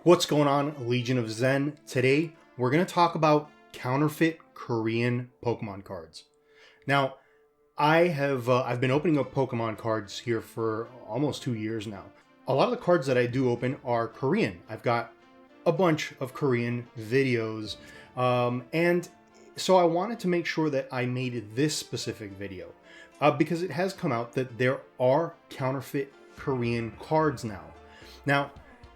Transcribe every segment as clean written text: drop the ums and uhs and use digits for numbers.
What's going on, Legion of Zen? Today, we're going to talk about counterfeit Korean Pokemon cards. Now, I've been opening up Pokemon cards here for almost 2 years now. A lot of the cards that I do open are Korean. I've got a bunch of Korean videos, and so I wanted to make sure that I made this specific video because it has come out that there are counterfeit Korean cards now. Now,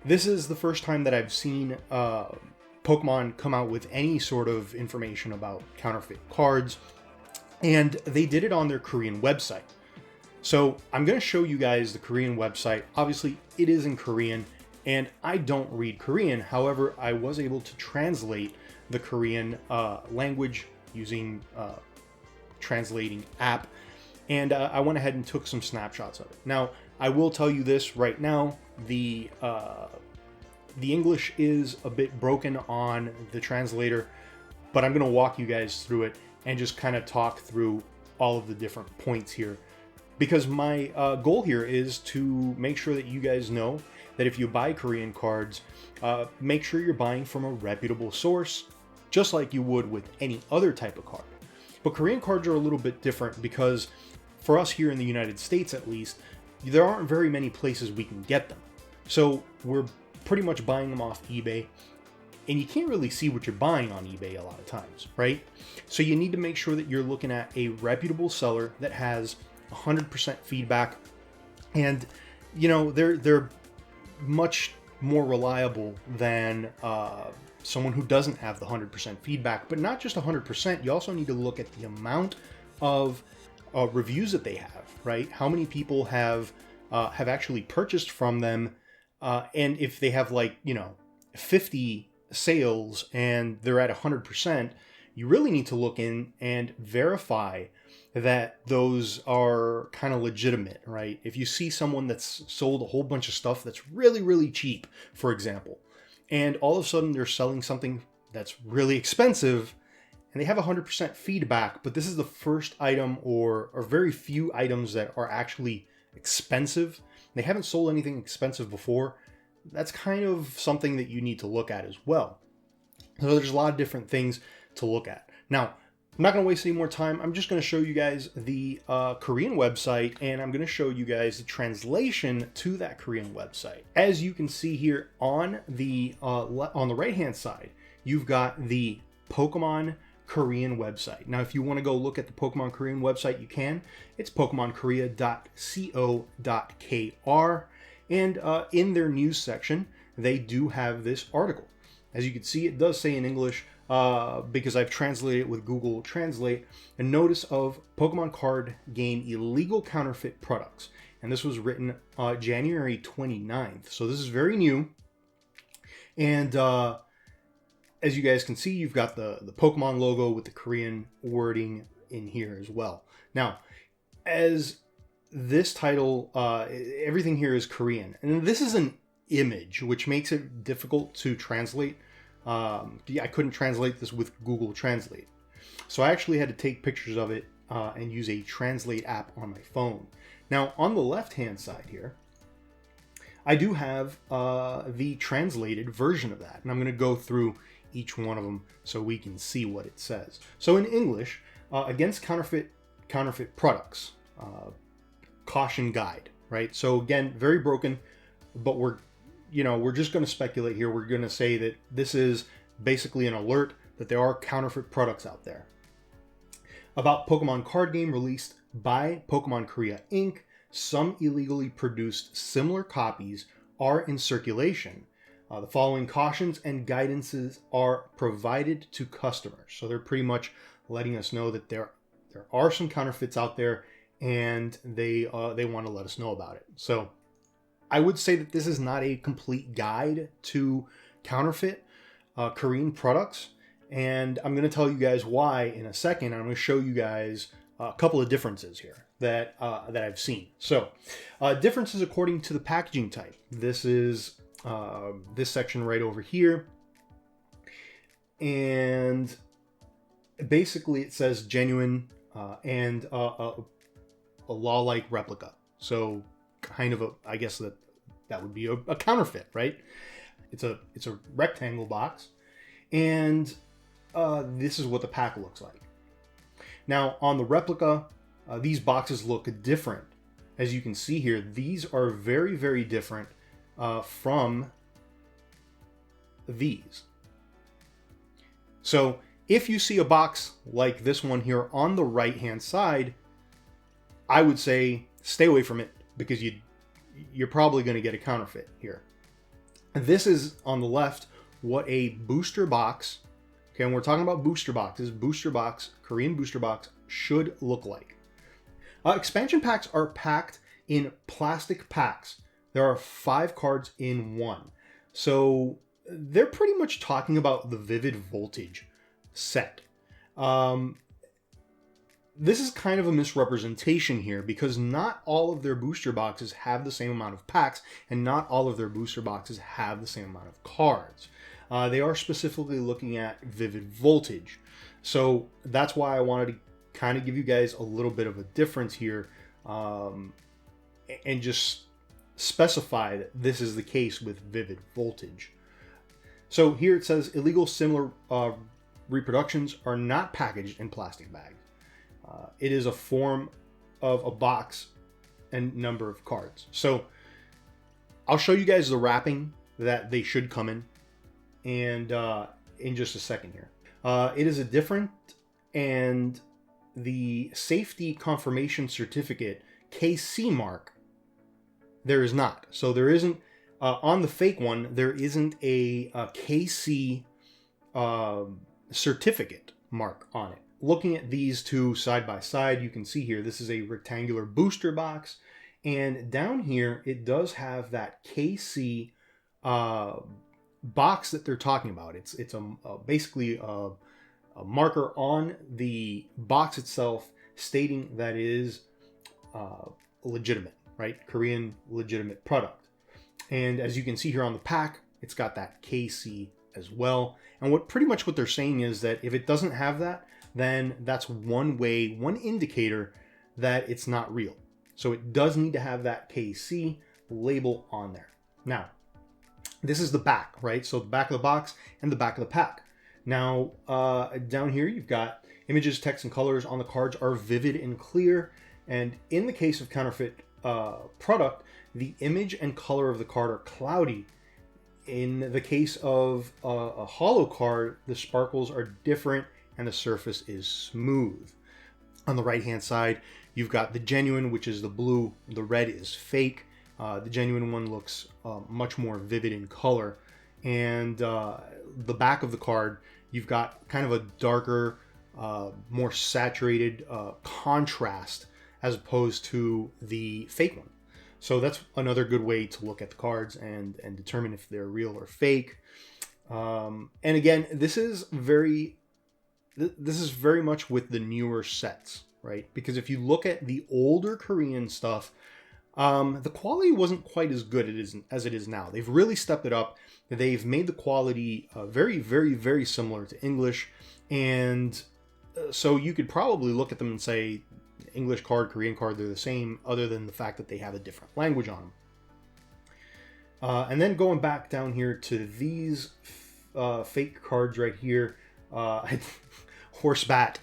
this is the first time that I've seen Pokemon come out with any sort of information about counterfeit cards, and they did it on their Korean website. So I'm going to show you guys the Korean website. Obviously, it is in Korean, and I don't read Korean. However, I was able to translate the Korean language using translating app, and I went ahead and took some snapshots of it. Now, I will tell you this right now, the English is a bit broken on the translator, but I'm going to walk you guys through it and just kind of talk through all of the different points here, because my goal here is to make sure that you guys know that if you buy Korean cards, make sure you're buying from a reputable source, just like you would with any other type of card. But Korean cards are a little bit different because for us here in the United States, at least, there aren't very many places we can get them. So we're pretty much buying them off eBay, and you can't really see what you're buying on eBay a lot of times, right? So you need to make sure that you're looking at a reputable seller that has 100% feedback, and you know they're much more reliable than someone who doesn't have the 100% feedback. But not just 100%, you also need to look at the amount of reviews that they have, right? How many people have actually purchased from them, and if they have 50 sales and they're at 100%, you really need to look in and verify that those are kind of legitimate, right? If you see someone that's sold a whole bunch of stuff that's really, really cheap, for example, and all of a sudden they're selling something that's really expensive and they have 100% feedback, but this is the first item or very few items that are actually expensive, they haven't sold anything expensive before, that's kind of something that you need to look at as well. So there's a lot of different things to look at. Now, I'm not going to waste any more time. I'm just going to show you guys the Korean website, and I'm going to show you guys the translation to that Korean website. As you can see here on the right-hand side, you've got the Pokemon Korean website. Now, if you want to go look at the Pokemon Korean website, you can. It's pokemonkorea.co.kr, and in their news section, they do have this article. As you can see, it does say in English, because I've translated it with Google Translate, a notice of Pokemon card game illegal counterfeit products. And this was written January 29th. So this is very new. And as you guys can see, you've got the Pokemon logo with the Korean wording in here as well. Now, as this title, everything here is Korean. And this is an image, which makes it difficult to translate. I couldn't translate this with Google Translate. So I actually had to take pictures of it and use a Translate app on my phone. Now, on the left-hand side here, I do have the translated version of that. And I'm going to go through each one of them so we can see what it says. So in English, against counterfeit products, caution guide, right? So again, very broken, but we're just going to speculate here. We're going to say that this is basically an alert that there are counterfeit products out there. About Pokemon card game released by Pokemon Korea Inc., some illegally produced similar copies are in circulation. The following cautions and guidances are provided to customers. So they're pretty much letting us know that there are some counterfeits out there, and they want to let us know about it. So I would say that this is not a complete guide to counterfeit Korean products, and I'm going to tell you guys why in a second. I'm going to show you guys a couple of differences here that I've seen. So differences according to the packaging type. This is this section right over here, and basically it says genuine and a law-like replica. So kind of I guess that would be a counterfeit, right? It's a rectangle box, and this is what the pack looks like. Now on the replica, these boxes look different. As you can see here, these are very, very different from these. So if you see a box like this one here on the right hand side, I would say stay away from it, because you're probably going to get a counterfeit here. This is on the left what a booster box, okay, and we're talking about booster boxes, Korean booster box should look like. Expansion packs are packed in plastic packs. There are 5 cards in one. So they're pretty much talking about the Vivid Voltage set. This is kind of a misrepresentation here, because not all of their booster boxes have the same amount of packs, and not all of their booster boxes have the same amount of cards. They are specifically looking at Vivid Voltage. So that's why I wanted to kind of give you guys a little bit of a difference here, and just specify that this is the case with Vivid Voltage. So here it says illegal similar reproductions are not packaged in plastic bags. It is a form of a box and number of cards. So I'll show you guys the wrapping that they should come in just a second here. It is a different, and the safety confirmation certificate KC mark, there is not. So there isn't, on the fake one, there isn't a KC certificate mark on it. Looking at these two side by side, you can see here, this is a rectangular booster box. And down here, it does have that KC box that they're talking about. It's basically a marker on the box itself stating that it is legitimate, right? Korean legitimate product. And as you can see here on the pack, it's got that KC as well. And pretty much what they're saying is that if it doesn't have that, then that's one indicator that it's not real. So it does need to have that KC label on there. Now, this is the back, right? So the back of the box and the back of the pack. Now, down here, you've got images, text, and colors on the cards are vivid and clear. And in the case of counterfeit product, the image and color of the card are cloudy. In the case of a hollow card, the sparkles are different and the surface is smooth. On the right-hand side, you've got the genuine, which is the blue. The red is fake. The genuine one looks much more vivid in color. And the back of the card, you've got kind of a darker, more saturated contrast as opposed to the fake one. So that's another good way to look at the cards and determine if they're real or fake. And again, this is very much with the newer sets, right? Because if you look at the older Korean stuff, the quality wasn't quite as good as it is now. They've really stepped it up. They've made the quality very, very, very similar to English. And so you could probably look at them and say, English card, Korean card, they're the same, other than the fact that they have a different language on them. And then going back down here to these fake cards right here, horse bat.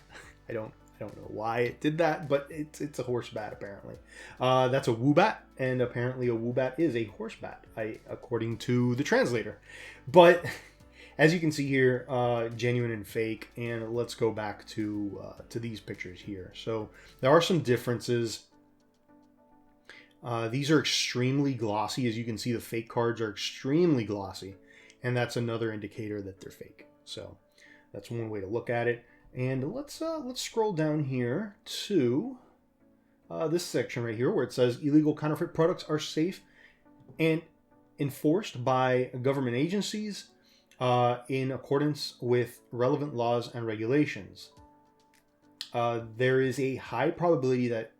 I don't know why it did that, but it's a horse bat apparently. That's a woo bat, and apparently a woo bat is a horse bat, according to the translator. But as you can see here, genuine and fake. And let's go back to these pictures here. So there are some differences. These are extremely glossy. As you can see, the fake cards are extremely glossy, and that's another indicator that they're fake. So that's one way to look at it. And let's scroll down here to this section right here where it says illegal counterfeit products are safe and enforced by government agencies in accordance with relevant laws and regulations. There is a high probability that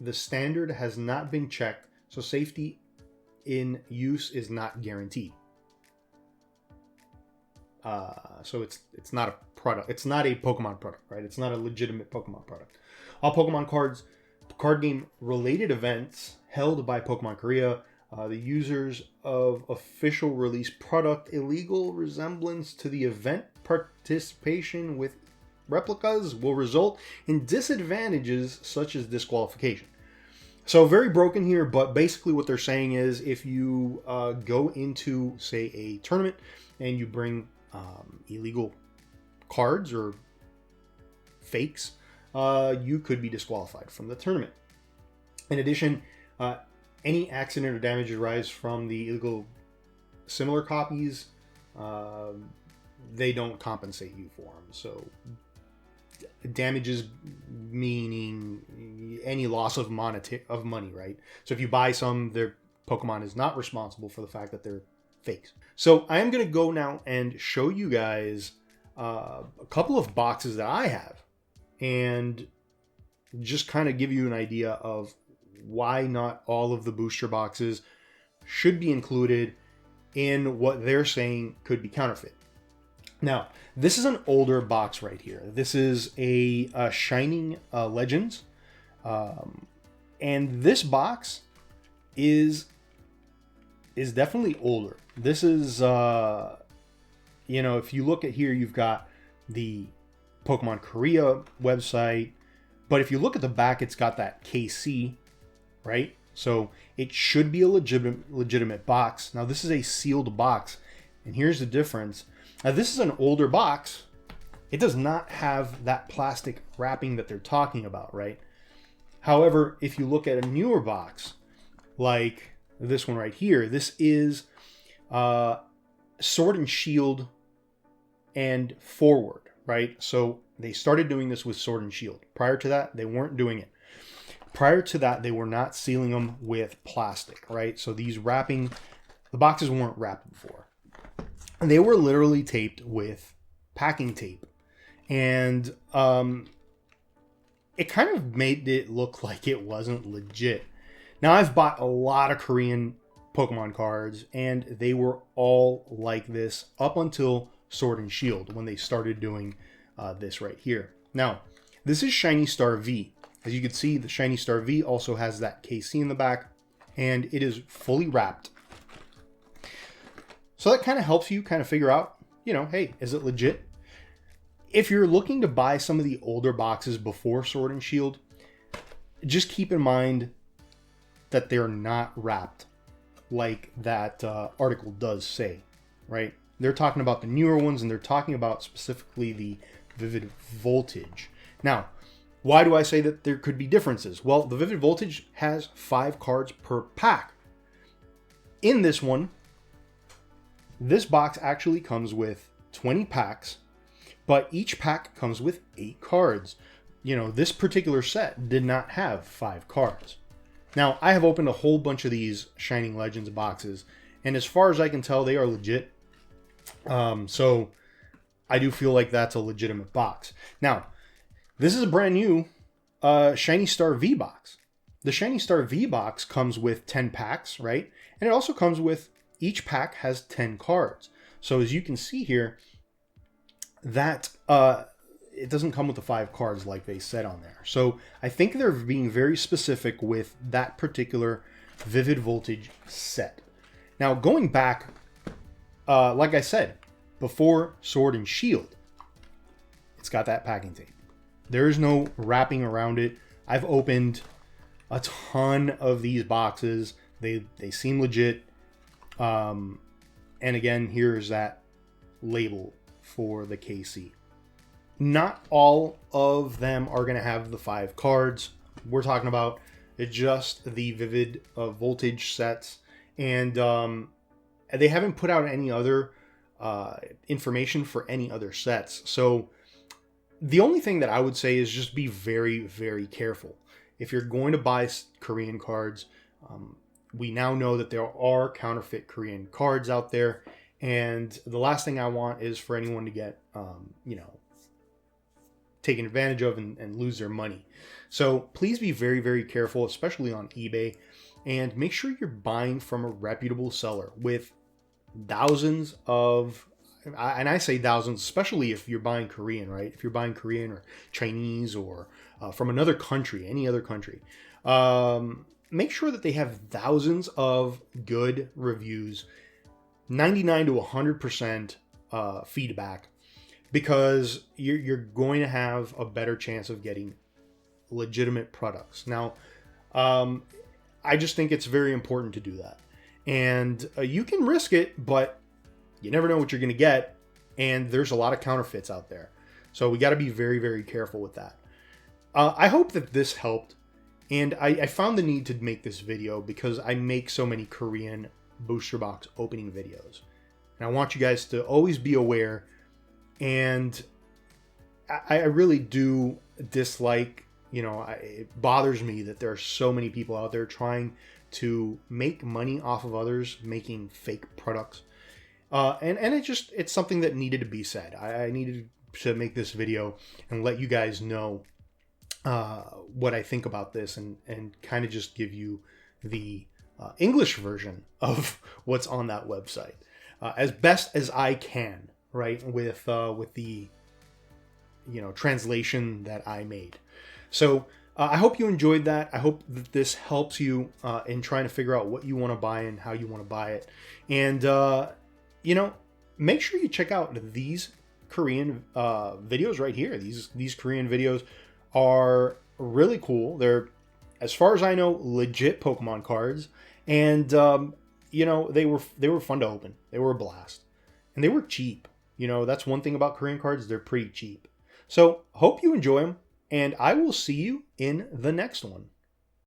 the standard has not been checked, so safety in use is not guaranteed. So it's not a product. It's not a Pokemon product, right? It's not a legitimate Pokemon product. All Pokemon cards, card game related events held by Pokemon Korea The users of official release product illegal resemblance to the event participation with replicas will result in disadvantages such as disqualification. So very broken here, but basically what they're saying is if you go into, say, a tournament and you bring illegal cards or fakes, you could be disqualified from the tournament. In addition, any accident or damage arise from the illegal similar copies, they don't compensate you for them. So damages meaning any loss of money, right? So if you buy some, their Pokemon is not responsible for the fact that they're fakes. So I am going to go now and show you guys a couple of boxes that I have and just kind of give you an idea of why not all of the booster boxes should be included in what they're saying could be counterfeit. Now, this is an older box right here. This is a Shining Legends. And this box is definitely older. This is, you know, if you look at here, you've got the Pokemon Korea website. But if you look at the back, it's got that KC, right? So it should be a legitimate box. Now, this is a sealed box. And here's the difference. Now, this is an older box. It does not have that plastic wrapping that they're talking about, right? However, if you look at a newer box, like this one right here, this is Sword and Shield and Forward, right? So they started doing this with Sword and Shield. Prior to that, they weren't doing it. Prior to that, they were not sealing them with plastic, right? So these wrapping, the boxes weren't wrapped before. And they were literally taped with packing tape. And it kind of made it look like it wasn't legit. Now, I've bought a lot of Korean Pokemon cards, and they were all like this up until Sword and Shield, when they started doing this right here. Now, this is Shiny Star V. As you can see, the Shiny Star V also has that KC in the back, and it is fully wrapped. So that kind of helps you kind of figure out, you know, hey, is it legit? If you're looking to buy some of the older boxes before Sword and Shield, just keep in mind that they're not wrapped like that article does say, right? They're talking about the newer ones, and they're talking about specifically the Vivid Voltage. Now, why do I say that there could be differences? Well, the Vivid Voltage has 5 cards per pack. In this one, this box actually comes with 20 packs, but each pack comes with 8 cards. You know, this particular set did not have 5 cards. Now, I have opened a whole bunch of these Shining Legends boxes, and as far as I can tell, they are legit. So I do feel like that's a legitimate box. Now, this is a brand new Shiny Star V box. The Shiny Star V box comes with 10 packs, right? And it also comes with, each pack has 10 cards. So as you can see here, that it doesn't come with the 5 cards like they said on there. So I think they're being very specific with that particular Vivid Voltage set. Now, going back, like I said, before Sword and Shield, it's got that packing tape. There is no wrapping around it. I've opened a ton of these boxes. They seem legit. And again, here's that label for the KC. Not all of them are going to have the 5 cards. We're talking about just the Vivid Voltage sets. And they haven't put out any other information for any other sets. So the only thing that I would say is just be very, very careful. If you're going to buy Korean cards, we now know that there are counterfeit Korean cards out there. And the last thing I want is for anyone to get, you know, taken advantage of and lose their money. So please be very, very careful, especially on eBay. And make sure you're buying from a reputable seller with thousands of, and I say thousands, especially if you're buying Korean, right? If you're buying Korean or Chinese or from another country, any other country. make sure that they have thousands of good reviews, 99 to 100% feedback, because you're going to have a better chance of getting legitimate products. Now, I just think it's very important to do that. And you can risk it, but you never know what you're going to get. And there's a lot of counterfeits out there. So we got to be very, very careful with that. I hope that this helped. And I found the need to make this video because I make so many Korean booster box opening videos. And I want you guys to always be aware. And I really do dislike, it bothers me that there are so many people out there trying to make money off of others making fake products. And it's something that needed to be said. I needed to make this video and let you guys know what I think about this, and kind of just give you the English version of what's on that website as best as I can, right? With the translation that I made. So I hope you enjoyed that. I hope that this helps you in trying to figure out what you want to buy and how you want to buy it. And make sure you check out these Korean videos right here. These Korean videos are really cool. They're, as far as I know, legit Pokemon cards, and they were fun to open. They were a blast, and they were cheap. That's one thing about Korean cards; they're pretty cheap. So hope you enjoy them, and I will see you in the next one.